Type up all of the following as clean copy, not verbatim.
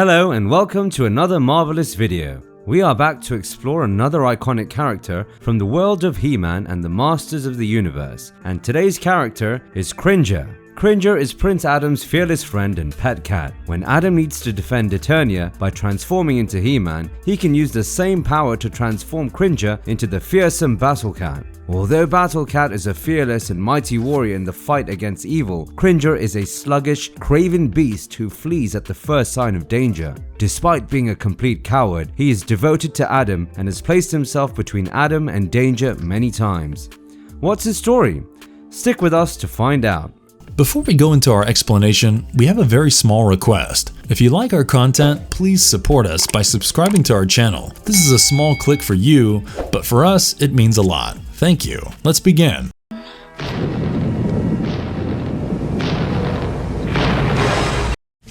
Hello and welcome to another marvelous video. We are back to explore another iconic character from the world of He-Man and the Masters of the Universe, and today's character is Cringer. Cringer is Prince Adam's fearless friend and pet cat. When Adam needs to defend Eternia by transforming into He-Man, he can use the same power to transform Cringer into the fearsome Battlecat. Although Battlecat is a fearless and mighty warrior in the fight against evil, Cringer is a sluggish, craven beast who flees at the first sign of danger. Despite being a complete coward, he is devoted to Adam and has placed himself between Adam and danger many times. What's his story? Stick with us to find out. Before we go into our explanation, we have a very small request. If you like our content, please support us by subscribing to our channel. This is a small click for you, but for us, it means a lot. Thank you. Let's begin.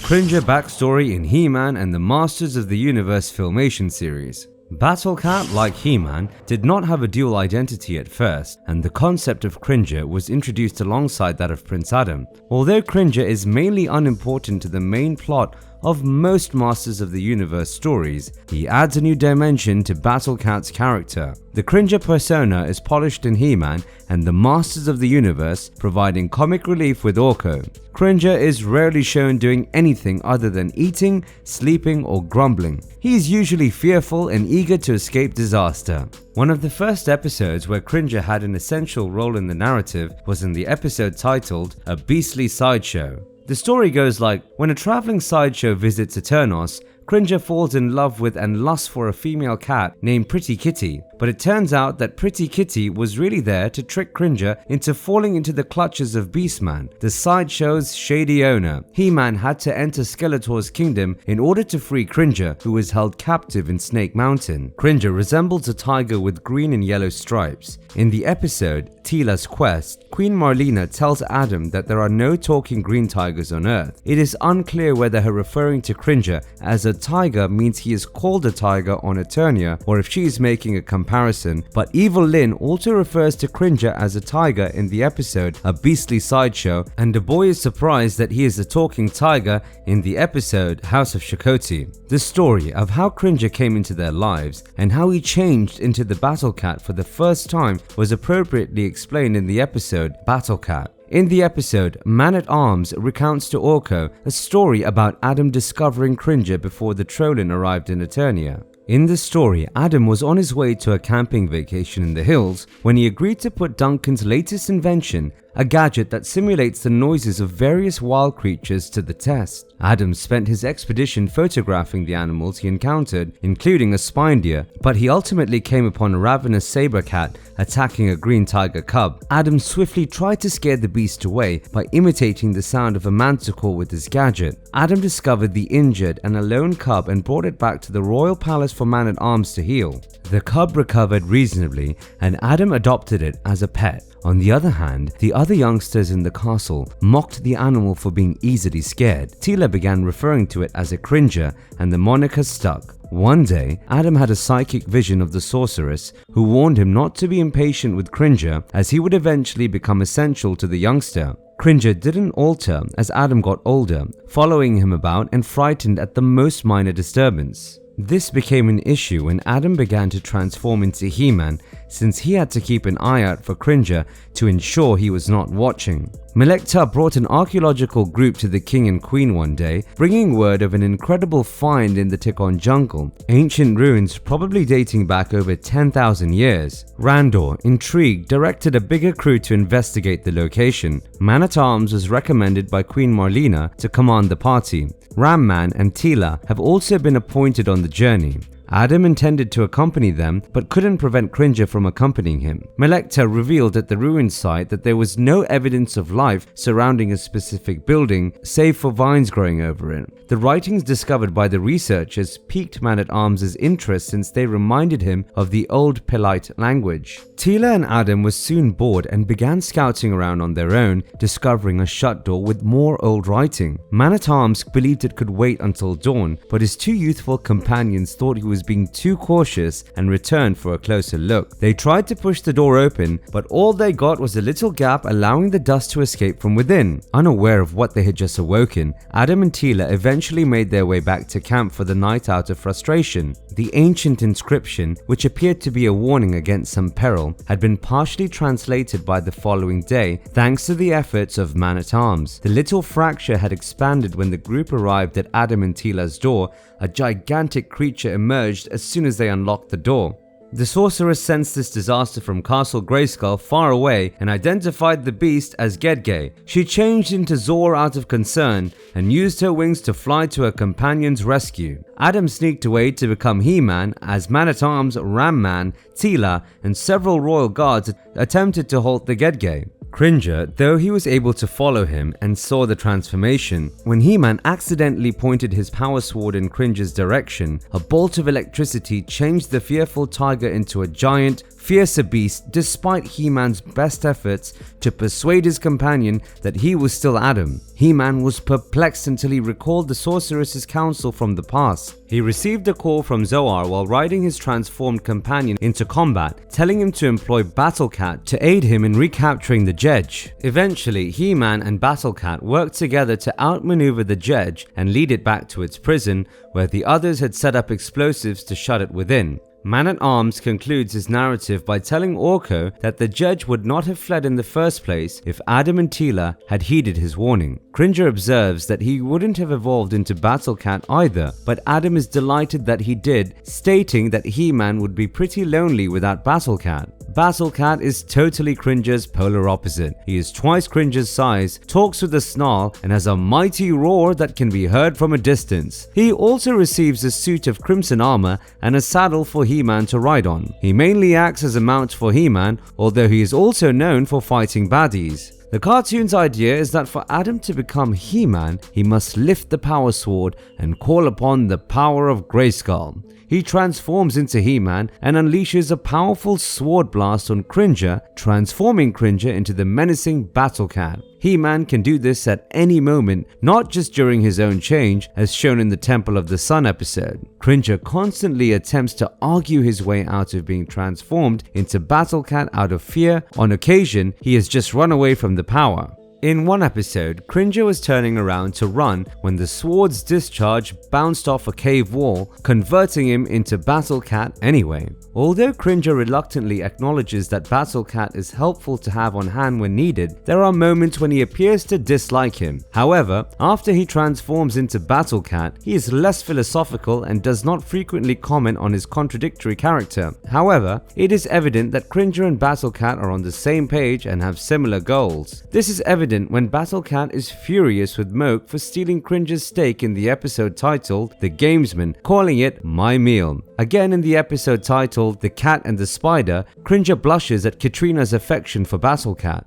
Cringer backstory in He-Man and the Masters of the Universe Filmation series. Battlecat, like He-Man, did not have a dual identity at first, and the concept of Cringer was introduced alongside that of Prince Adam. Although Cringer is mainly unimportant to the main plot of most Masters of the Universe stories, he adds a new dimension to Battlecat's character. The Cringer persona is polished in He-Man and the Masters of the Universe, providing comic relief with Orko. Cringer is rarely shown doing anything other than eating, sleeping, or grumbling. He is usually fearful and eager to escape disaster. One of the first episodes where Cringer had an essential role in the narrative was in the episode titled A Beastly Sideshow. The story goes like, when a traveling sideshow visits Eternos, Cringer falls in love with and lusts for a female cat named Pretty Kitty, but it turns out that Pretty Kitty was really there to trick Cringer into falling into the clutches of Beastman, the sideshow's shady owner. He-Man had to enter Skeletor's kingdom in order to free Cringer, who was held captive in Snake Mountain. Cringer resembles a tiger with green and yellow stripes. In the episode, Teela's Quest, Queen Marlena tells Adam that there are no talking green tigers on Earth. It is unclear whether her referring to Cringer as a tiger means he is called a tiger on Eternia, or if she is making a comparison, but Evil Lynn also refers to Cringer as a tiger in the episode A Beastly Sideshow, and the boy is surprised that he is a talking tiger in the episode House of Shakoti. The story of how Cringer came into their lives and how he changed into the Battlecat for the first time was appropriately explained in the episode Battlecat. In the episode, Man-at-Arms recounts to Orko a story about Adam discovering Cringer before the Trollen arrived in Eternia. In the story, Adam was on his way to a camping vacation in the hills when he agreed to put Duncan's latest invention, a gadget that simulates the noises of various wild creatures, to the test. Adam spent his expedition photographing the animals he encountered, including a spine deer, but he ultimately came upon a ravenous saber cat attacking a green tiger cub. Adam swiftly tried to scare the beast away by imitating the sound of a manticore with his gadget. Adam discovered the injured and alone cub and brought it back to the royal palace for Man-at-Arms to heal. The cub recovered reasonably, and Adam adopted it as a pet. On the other hand, the other youngsters in the castle mocked the animal for being easily scared. Teela began referring to it as a Cringer, and the moniker stuck. One day, Adam had a psychic vision of the sorceress, who warned him not to be impatient with Cringer, as he would eventually become essential to the youngster. Cringer didn't alter as Adam got older, following him about and frightened at the most minor disturbance. This became an issue when Adam began to transform into He-Man, since he had to keep an eye out for Cringer to ensure he was not watching. Melekta brought an archaeological group to the king and queen one day, bringing word of an incredible find in the Tikon jungle, ancient ruins probably dating back over 10,000 years. Randor, intrigued, directed a bigger crew to investigate the location. Man-at-Arms was recommended by Queen Marlena to command the party. Ram Man and Teela have also been appointed on the journey. Adam intended to accompany them, but couldn't prevent Cringer from accompanying him. Melekta revealed at the ruin site that there was no evidence of life surrounding a specific building, save for vines growing over it. The writings discovered by the researchers piqued Man-at-Arms' interest since they reminded him of the old Pelite language. Teela and Adam were soon bored and began scouting around on their own, discovering a shut door with more old writing. Man-at-Arms believed it could wait until dawn, but his two youthful companions thought he was was being too cautious and returned for a closer look. They tried to push the door open, but all they got was a little gap allowing the dust to escape from within. Unaware of what they had just awoken, Adam and Teela eventually made their way back to camp for the night out of frustration. The ancient inscription, which appeared to be a warning against some peril, had been partially translated by the following day thanks to the efforts of Man-at-Arms. The little fracture had expanded when the group arrived at Adam and Teela's door. A gigantic creature emerged as soon as they unlocked the door. The sorceress sensed this disaster from Castle Grayskull far away and identified the beast as Gedge. She changed into Zor out of concern and used her wings to fly to her companion's rescue. Adam sneaked away to become He-Man as Man-at-Arms, Ram-Man, Teela, and several royal guards attempted to halt the Gedge. Cringer, though he was able to follow him and saw the transformation, when He-Man accidentally pointed his power sword in Cringer's direction, a bolt of electricity changed the fearful tiger into a giant, fiercer beast despite He-Man's best efforts to persuade his companion that he was still Adam. He-Man was perplexed until he recalled the sorceress's counsel from the past. He received a call from Zoar while riding his transformed companion into combat, telling him to employ Battlecat to aid him in recapturing the Jedge. Eventually, He-Man and Battlecat worked together to outmaneuver the Jedge and lead it back to its prison, where the others had set up explosives to shut it within. Man-at-Arms concludes his narrative by telling Orko that the Jedge would not have fled in the first place if Adam and Teela had heeded his warning. Cringer observes that he wouldn't have evolved into Battlecat either, but Adam is delighted that he did, stating that He-Man would be pretty lonely without Battlecat. Battlecat is totally Cringer's polar opposite. He is twice Cringer's size, talks with a snarl, and has a mighty roar that can be heard from a distance. He also receives a suit of crimson armor and a saddle for He-Man to ride on. He mainly acts as a mount for He-Man, although he is also known for fighting baddies. The cartoon's idea is that for Adam to become He-Man, he must lift the power sword and call upon the power of Grayskull. He transforms into He-Man and unleashes a powerful sword blast on Cringer, transforming Cringer into the menacing Battlecat. He-Man can do this at any moment, not just during his own change, as shown in the Temple of the Sun episode. Cringer constantly attempts to argue his way out of being transformed into Battlecat out of fear. On occasion, he has just run away from the power. In one episode, Cringer was turning around to run when the sword's discharge bounced off a cave wall, converting him into Battlecat anyway. Although Cringer reluctantly acknowledges that Battlecat is helpful to have on hand when needed, there are moments when he appears to dislike him. However, after he transforms into Battlecat, he is less philosophical and does not frequently comment on his contradictory character. However, it is evident that Cringer and Battlecat are on the same page and have similar goals. This is evident when Battlecat is furious with Moke for stealing Cringer's steak in the episode titled The Gamesman, calling it my meal. Again in the episode titled The Cat and the Spider, Cringer blushes at Katrina's affection for Battlecat.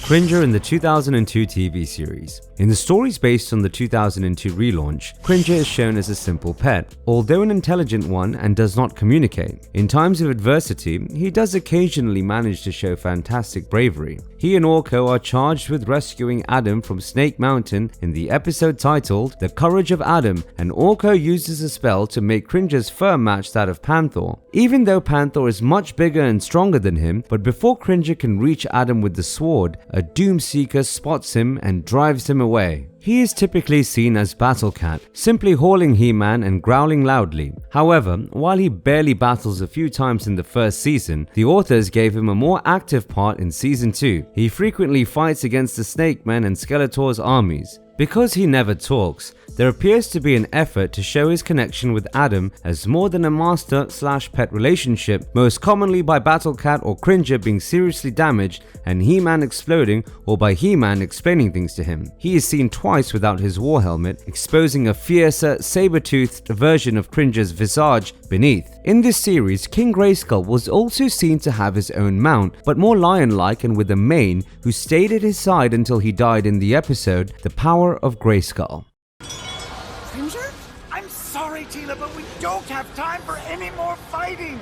Cringer in the 2002 TV series. In the stories based on the 2002 relaunch, Cringer is shown as a simple pet, although an intelligent one and does not communicate. In times of adversity, he does occasionally manage to show fantastic bravery. He and Orko are charged with rescuing Adam from Snake Mountain in the episode titled The Courage of Adam, and Orko uses a spell to make Cringer's fur match that of Panther. Even though Panther is much bigger and stronger than him, but before Cringer can reach Adam with the sword, a Doomseeker spots him and drives him away. He is typically seen as Battlecat, simply hauling He-Man and growling loudly. However, while he barely battles a few times in the first season, the authors gave him a more active part in season 2. He frequently fights against the Snake Men and Skeletor's armies. Because he never talks, there appears to be an effort to show his connection with Adam as more than a master/pet relationship, most commonly by Battlecat or Cringer being seriously damaged and He-Man exploding, or by He-Man explaining things to him. He is seen twice without his war helmet, exposing a fiercer, saber-toothed version of Cringer's visage beneath. In this series, King Grayskull was also seen to have his own mount, but more lion-like and with a mane, who stayed at his side until he died in the episode The Power of Grayskull. Cringer? I'm sorry, Teela, but we don't have time for any more fighting!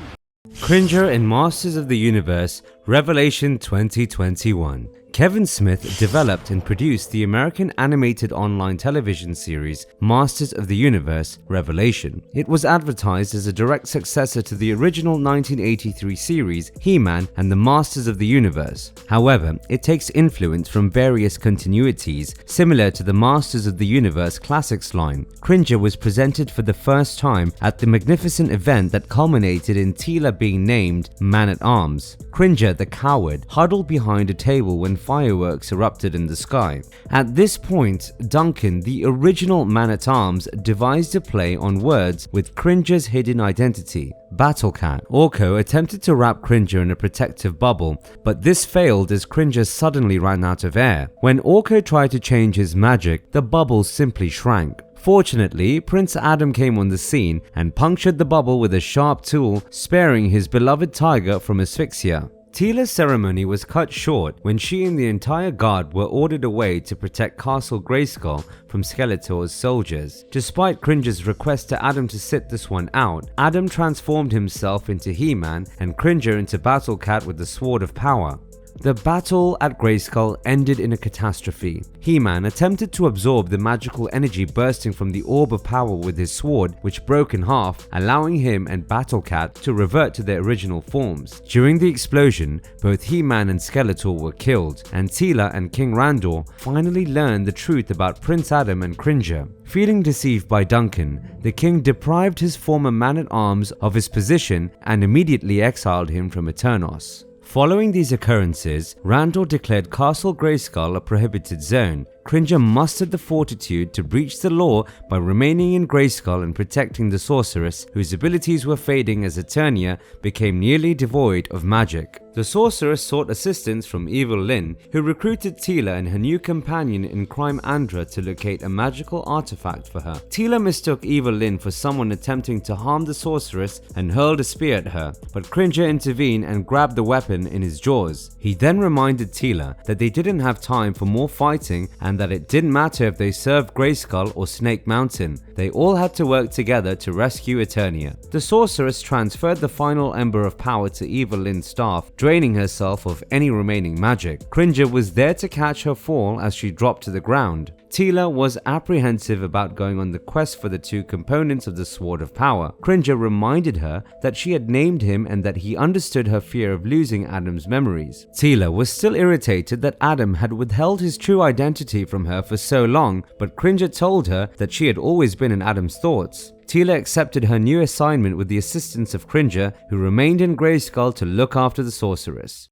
Cringer in Masters of the Universe Revelation 2021. Kevin Smith developed and produced the American animated online television series Masters of the Universe Revelation. It was advertised as a direct successor to the original 1983 series He-Man and the Masters of the Universe. However, it takes influence from various continuities similar to the Masters of the Universe Classics line. Cringer was presented for the first time at the magnificent event that culminated in Teela being named Man-at-Arms. Cringer, the coward, huddled behind a table when fireworks erupted in the sky. At this point, Duncan, the original Man-at-Arms, devised a play on words with Cringer's hidden identity, Battlecat. Orko attempted to wrap Cringer in a protective bubble, but this failed as Cringer suddenly ran out of air. When Orko tried to change his magic, the bubble simply shrank. Fortunately, Prince Adam came on the scene and punctured the bubble with a sharp tool, sparing his beloved tiger from asphyxia. Teela's ceremony was cut short when she and the entire guard were ordered away to protect Castle Grayskull from Skeletor's soldiers. Despite Cringer's request to Adam to sit this one out, Adam transformed himself into He-Man and Cringer into Battlecat with the Sword of Power. The battle at Grayskull ended in a catastrophe. He-Man attempted to absorb the magical energy bursting from the Orb of Power with his sword, which broke in half, allowing him and Battlecat to revert to their original forms. During the explosion, both He-Man and Skeletor were killed, and Teela and King Randor finally learned the truth about Prince Adam and Cringer. Feeling deceived by Duncan, the king deprived his former man-at-arms of his position and immediately exiled him from Eternos. Following these occurrences, Randor declared Castle Grayskull a prohibited zone. Cringer mustered the fortitude to breach the law by remaining in Grayskull and protecting the sorceress, whose abilities were fading as Eternia became nearly devoid of magic. The sorceress sought assistance from Evil Lyn, who recruited Teela and her new companion in crime Andra to locate a magical artifact for her. Teela mistook Evil Lyn for someone attempting to harm the sorceress and hurled a spear at her, but Cringer intervened and grabbed the weapon in his jaws. He then reminded Teela that they didn't have time for more fighting and that it didn't matter if they served Grayskull or Snake Mountain. They all had to work together to rescue Eternia. The sorceress transferred the final ember of power to Evil Lyn's staff, draining herself of any remaining magic. Cringer was there to catch her fall as she dropped to the ground. Teela was apprehensive about going on the quest for the two components of the Sword of Power. Cringer reminded her that she had named him and that he understood her fear of losing Adam's memories. Teela was still irritated that Adam had withheld his true identity from her for so long, but Cringer told her that she had always been in Adam's thoughts. Teela accepted her new assignment with the assistance of Cringer, who remained in Grayskull to look after the sorceress.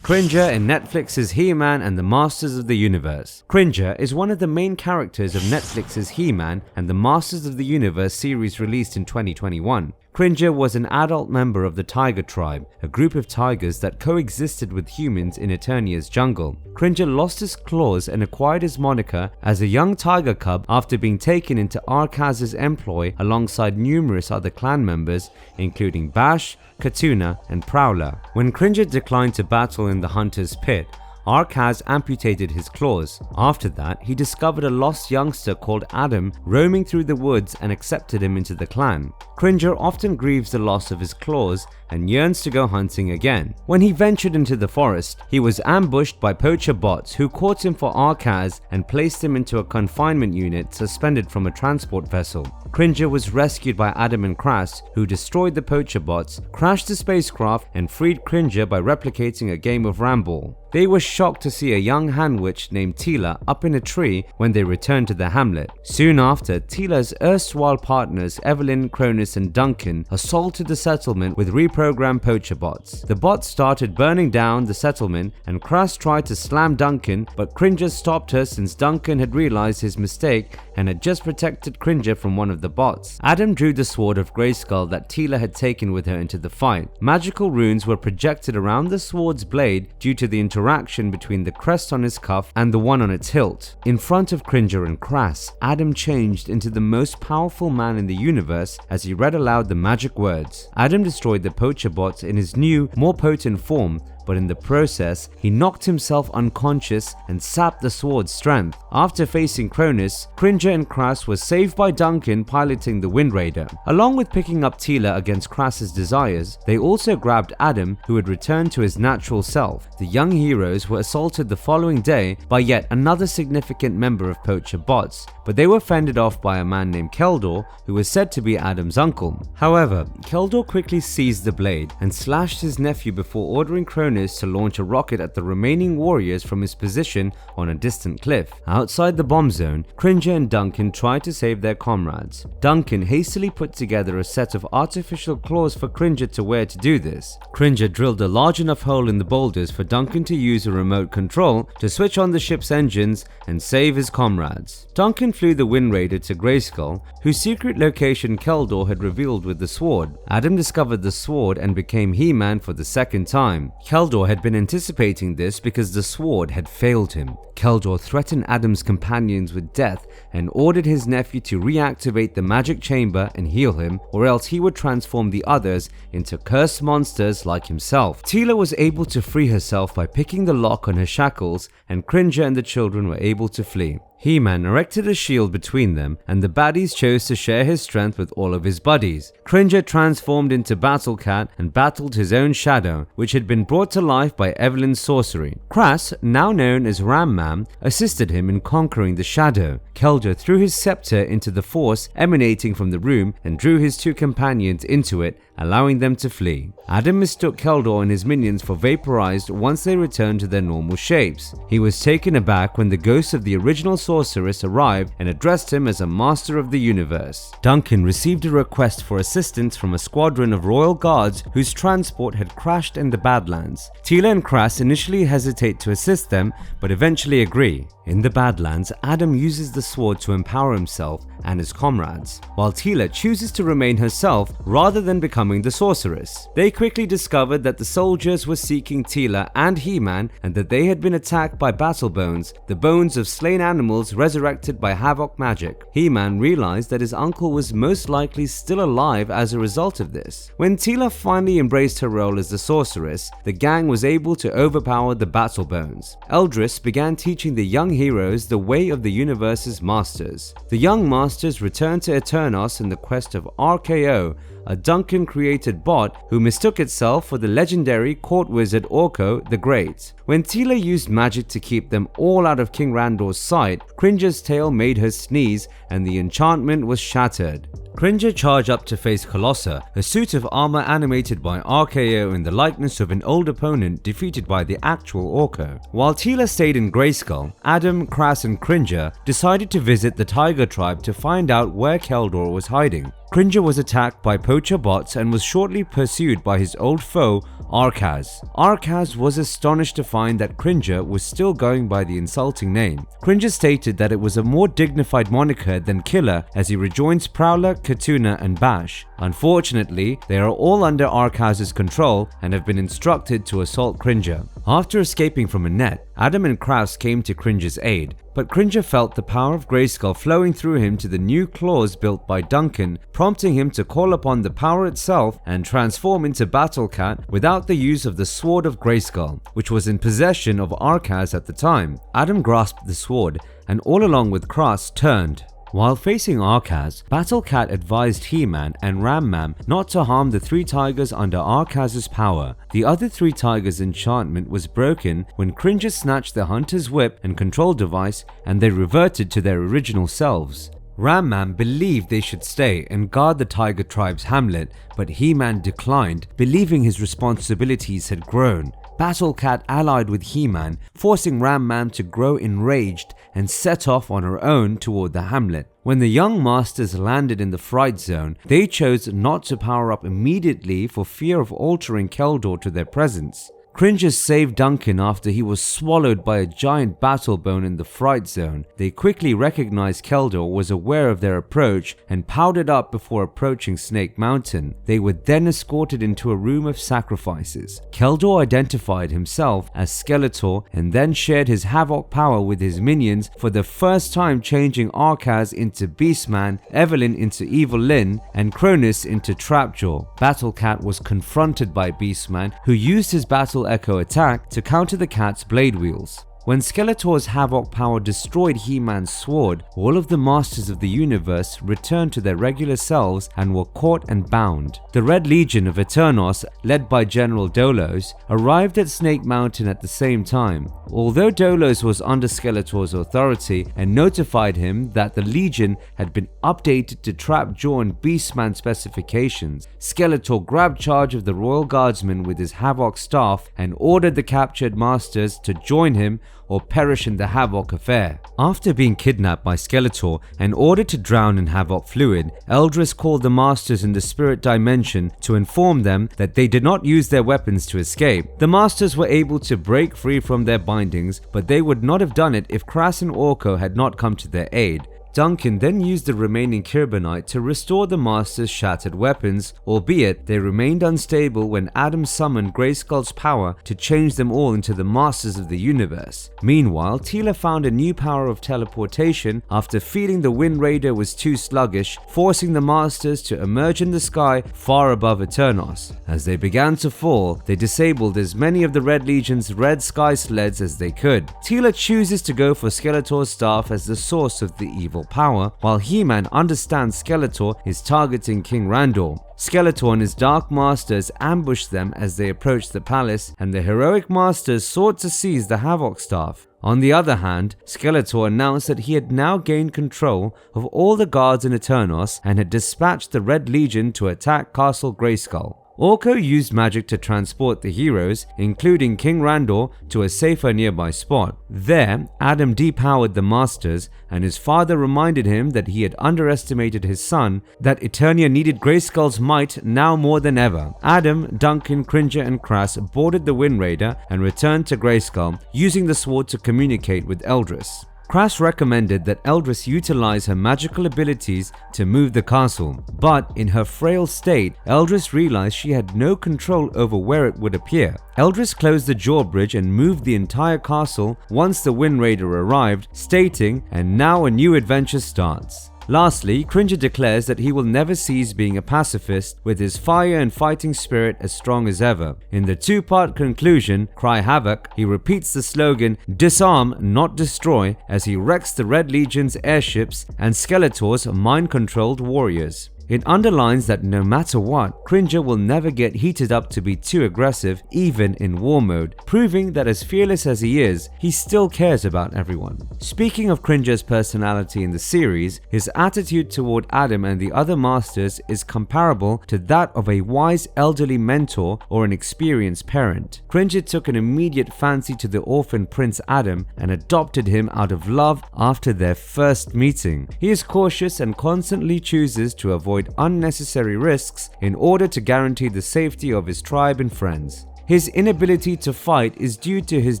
Cringer in Netflix's He-Man and the Masters of the Universe. Cringer is one of the main characters of Netflix's He-Man and the Masters of the Universe series released in 2021. Cringer was an adult member of the Tiger Tribe, a group of tigers that coexisted with humans in Eternia's jungle. Cringer lost his claws and acquired his moniker as a young tiger cub after being taken into Arkaz's employ alongside numerous other clan members, including Bash, Katuna, and Prowler. When Cringer declined to battle in the Hunter's Pit, Arkaz amputated his claws. After that, he discovered a lost youngster called Adam roaming through the woods and accepted him into the clan. Cringer often grieves the loss of his claws and yearns to go hunting again. When he ventured into the forest, he was ambushed by poacher bots who caught him for Arkaz and placed him into a confinement unit suspended from a transport vessel. Cringer was rescued by Adam and Crass, who destroyed the poacher bots, crashed the spacecraft, and freed Cringer by replicating a game of Ramball. They were shocked to see a young hand witch named Teela up in a tree when they returned to the hamlet. Soon after, Teela's erstwhile partners Evelyn, Cronus, and Duncan assaulted the settlement with reprogrammed poacher bots. The bots started burning down the settlement, and Crass tried to slam Duncan, but Cringer stopped her since Duncan had realized his mistake and had just protected Cringer from one of the bots. Adam drew the sword of Grayskull that Teela had taken with her into the fight. Magical runes were projected around the sword's blade due to the interaction between the crest on his cuff and the one on its hilt. In front of Cringer and Crass, Adam changed into the most powerful man in the universe as he read aloud the magic words. Adam destroyed the poacher bots in his new, more potent form, but in the process, he knocked himself unconscious and sapped the sword's strength. After facing Cronus, Cringer and Crass were saved by Duncan piloting the Wind Raider. Along with picking up Teela against Crass's desires, they also grabbed Adam, who had returned to his natural self. The young heroes were assaulted the following day by yet another significant member of Poacher Bots, but they were fended off by a man named Keldor, who was said to be Adam's uncle. However, Keldor quickly seized the blade and slashed his nephew before ordering Cronus to launch a rocket at the remaining warriors from his position on a distant cliff. Outside the bomb zone, Cringer and Duncan tried to save their comrades. Duncan hastily put together a set of artificial claws for Cringer to wear to do this. Cringer drilled a large enough hole in the boulders for Duncan to use a remote control to switch on the ship's engines and save his comrades. Duncan flew the Wind Raider to Grayskull, whose secret location Keldor had revealed with the sword. Adam discovered the sword and became He-Man for the second time. Keldor had been anticipating this because the sword had failed him. Keldor threatened Adam's companions with death and ordered his nephew to reactivate the magic chamber and heal him, or else he would transform the others into cursed monsters like himself. Teela was able to free herself by picking the lock on her shackles, and Cringer and the children were able to flee. He-Man erected a shield between them, and the baddies chose to share his strength with all of his buddies. Cringer transformed into Battlecat and battled his own shadow, which had been brought to life by Evelyn's sorcery. Crass, now known as Ram-Man, assisted him in conquering the shadow. Keldor threw his scepter into the force emanating from the room and drew his two companions into it, allowing them to flee. Adam mistook Keldor and his minions for vaporized once they returned to their normal shapes. He was taken aback when the ghost of the original sorceress arrived and addressed him as a master of the universe. Duncan received a request for assistance from a squadron of royal guards whose transport had crashed in the Badlands. Teela and Crass initially hesitate to assist them, but eventually agree. In the Badlands, Adam uses the sword to empower himself and his comrades, while Teela chooses to remain herself rather than becoming the sorceress. They quickly discovered that the soldiers were seeking Teela and He-Man, and that they had been attacked by battle bones, the bones of slain animals resurrected by havoc magic. He-Man realized that his uncle was most likely still alive as a result of this. When Teela finally embraced her role as the sorceress, the gang was able to overpower the battle bones. Eldris began teaching the young heroes the way of the universe's masters. The young masters returned to Eternos in the quest of RKO, a Duncan-created bot who mistook itself for the legendary court wizard Orko the Great. When Teela used magic to keep them all out of King Randor's sight, Cringer's tail made her sneeze and the enchantment was shattered. Cringer charged up to face Colossa, a suit of armor animated by RKO in the likeness of an old opponent defeated by the actual Orko. While Teela stayed in Grayskull, Adam, Crass and Cringer decided to visit the Tiger Tribe to find out where Keldor was hiding. Cringer was attacked by poacher bots and was shortly pursued by his old foe, Arkaz. Arkaz was astonished to find that Cringer was still going by the insulting name. Cringer stated that it was a more dignified moniker than Killer, as he rejoins Prowler, Katuna and Bash. Unfortunately, they are all under Arkaz's control and have been instructed to assault Cringer. After escaping from a net, Adam and Kraus came to Cringer's aid, but Cringer felt the power of Grayskull flowing through him to the new claws built by Duncan, prompting him to call upon the power itself and transform into Battlecat without the use of the Sword of Grayskull, which was in possession of Arkaz at the time. Adam grasped the sword and all along with Kraus turned. While facing Arkaz, Battlecat advised He-Man and Ram-Man not to harm the three tigers under Arkaz's power. The other three tigers' enchantment was broken when Cringer snatched the Hunter's Whip and control device and they reverted to their original selves. Ram-Man believed they should stay and guard the Tiger Tribe's hamlet, but He-Man declined, believing his responsibilities had grown. Battlecat allied with He-Man, forcing Ram-Man to grow enraged and set off on her own toward the hamlet. When the young masters landed in the Fright Zone, they chose not to power up immediately for fear of altering Keldor to their presence. Cringer saved Duncan after he was swallowed by a giant battle bone in the Fright Zone. They quickly recognized Keldor was aware of their approach and powdered up before approaching Snake Mountain. They were then escorted into a room of sacrifices. Keldor identified himself as Skeletor and then shared his havoc power with his minions, for the first time changing Arkaz into Beastman, Evelyn into Evil Lyn, and Cronus into Trapjaw. Battlecat was confronted by Beastman, who used his battle Echo attack to counter the cat's blade wheels. When Skeletor's Havoc power destroyed He-Man's sword, all of the Masters of the Universe returned to their regular selves and were caught and bound. The Red Legion of Eternos, led by General Dolos, arrived at Snake Mountain at the same time. Although Dolos was under Skeletor's authority and notified him that the Legion had been updated to trap Jaw and Beastman specifications, Skeletor grabbed charge of the Royal Guardsmen with his Havoc staff and ordered the captured Masters to join him or perish in the Havoc affair. After being kidnapped by Skeletor and ordered to drown in Havoc fluid, Eldris called the Masters in the Spirit Dimension to inform them that they did not use their weapons to escape. The Masters were able to break free from their bindings, but they would not have done it if Crass and Orko had not come to their aid. Duncan then used the remaining Carbonite to restore the Masters' shattered weapons, albeit they remained unstable when Adam summoned Grayskull's power to change them all into the Masters of the Universe. Meanwhile, Teela found a new power of teleportation after feeling the Wind Raider was too sluggish, forcing the Masters to emerge in the sky far above Eternos. As they began to fall, they disabled as many of the Red Legion's red sky sleds as they could. Teela chooses to go for Skeletor's staff as the source of the evil power, while He-Man understands Skeletor is targeting King Randor. Skeletor and his Dark Masters ambush them as they approach the palace, and the heroic Masters sought to seize the Havoc Staff. On the other hand, Skeletor announced that he had now gained control of all the guards in Eternos and had dispatched the Red Legion to attack Castle Grayskull. Orko used magic to transport the heroes, including King Randor, to a safer nearby spot. There, Adam depowered the Masters, and his father reminded him that he had underestimated his son, that Eternia needed Grayskull's might now more than ever. Adam, Duncan, Cringer, and Crass boarded the Wind Raider and returned to Grayskull, using the sword to communicate with Eldris. Crass recommended that Eldris utilize her magical abilities to move the castle, but in her frail state, Eldris realized she had no control over where it would appear. Eldris closed the drawbridge and moved the entire castle once the Wind Raider arrived, stating, "And now a new adventure starts." Lastly, Cringer declares that he will never cease being a pacifist, with his fire and fighting spirit as strong as ever. In the two-part conclusion, Cry Havoc, he repeats the slogan, "Disarm, not destroy," as he wrecks the Red Legion's airships and Skeletor's mind-controlled warriors. It underlines that no matter what, Cringer will never get heated up to be too aggressive, even in war mode, proving that as fearless as he is, he still cares about everyone. Speaking of Cringer's personality in the series, his attitude toward Adam and the other Masters is comparable to that of a wise elderly mentor or an experienced parent. Cringer took an immediate fancy to the orphan Prince Adam and adopted him out of love after their first meeting. He is cautious and constantly chooses to avoid unnecessary risks in order to guarantee the safety of his tribe and friends. His inability to fight is due to his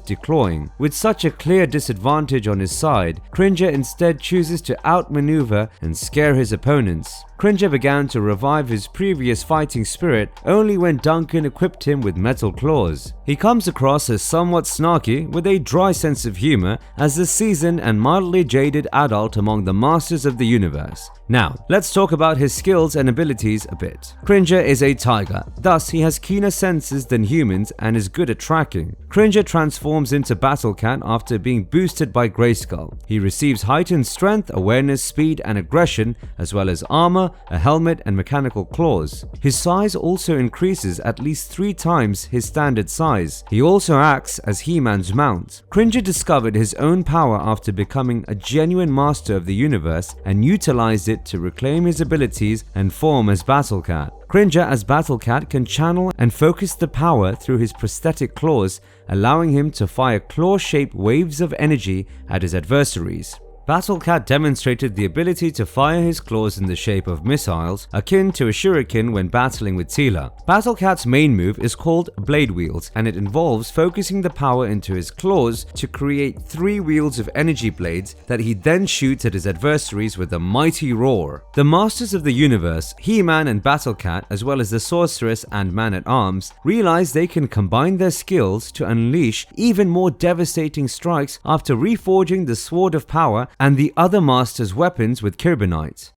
declawing. With such a clear disadvantage on his side, Cringer instead chooses to outmaneuver and scare his opponents. Cringer began to revive his previous fighting spirit only when Duncan equipped him with metal claws. He comes across as somewhat snarky with a dry sense of humor as the seasoned and mildly jaded adult among the Masters of the Universe. Now, let's talk about his skills and abilities a bit. Cringer is a tiger, thus he has keener senses than humans and is good at tracking. Cringer transforms into Battlecat after being boosted by Grayskull. He receives heightened strength, awareness, speed, and aggression, as well as armor, a helmet, and mechanical claws. His size also increases at least 3 times his standard size. He also acts as He-Man's mount. Cringer discovered his own power after becoming a genuine master of the universe and utilized it to reclaim his abilities and form as Battlecat. Cringer as Battlecat can channel and focus the power through his prosthetic claws, allowing him to fire claw-shaped waves of energy at his adversaries. Battlecat demonstrated the ability to fire his claws in the shape of missiles, akin to a shuriken when battling with Teela. Battlecat's main move is called Blade Wheels, and it involves focusing the power into his claws to create 3 wheels of energy blades that he then shoots at his adversaries with a mighty roar. The Masters of the Universe, He-Man and Battlecat, as well as the Sorceress and Man-at-Arms, realize they can combine their skills to unleash even more devastating strikes after reforging the Sword of Power and the other Masters' weapons with Carbonite.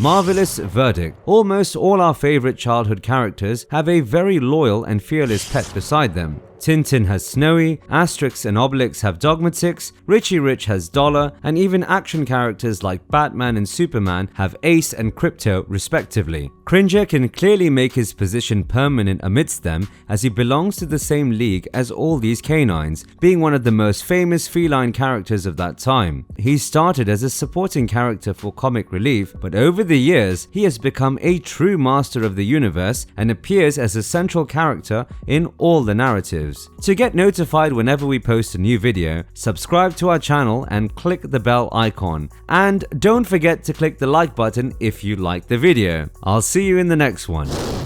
Marvelous verdict. Almost all our favorite childhood characters have a very loyal and fearless pet beside them. Tintin has Snowy, Asterix and Obelix have Dogmatix, Richie Rich has Dollar, and even action characters like Batman and Superman have Ace and Crypto respectively. Cringer can clearly make his position permanent amidst them, as he belongs to the same league as all these canines, being one of the most famous feline characters of that time. He started as a supporting character for comic relief, but over the years he has become a true master of the universe and appears as a central character in all the narratives. To get notified whenever we post a new video, subscribe to our channel and click the bell icon. And don't forget to click the like button if you like the video. I'll see you in the next one.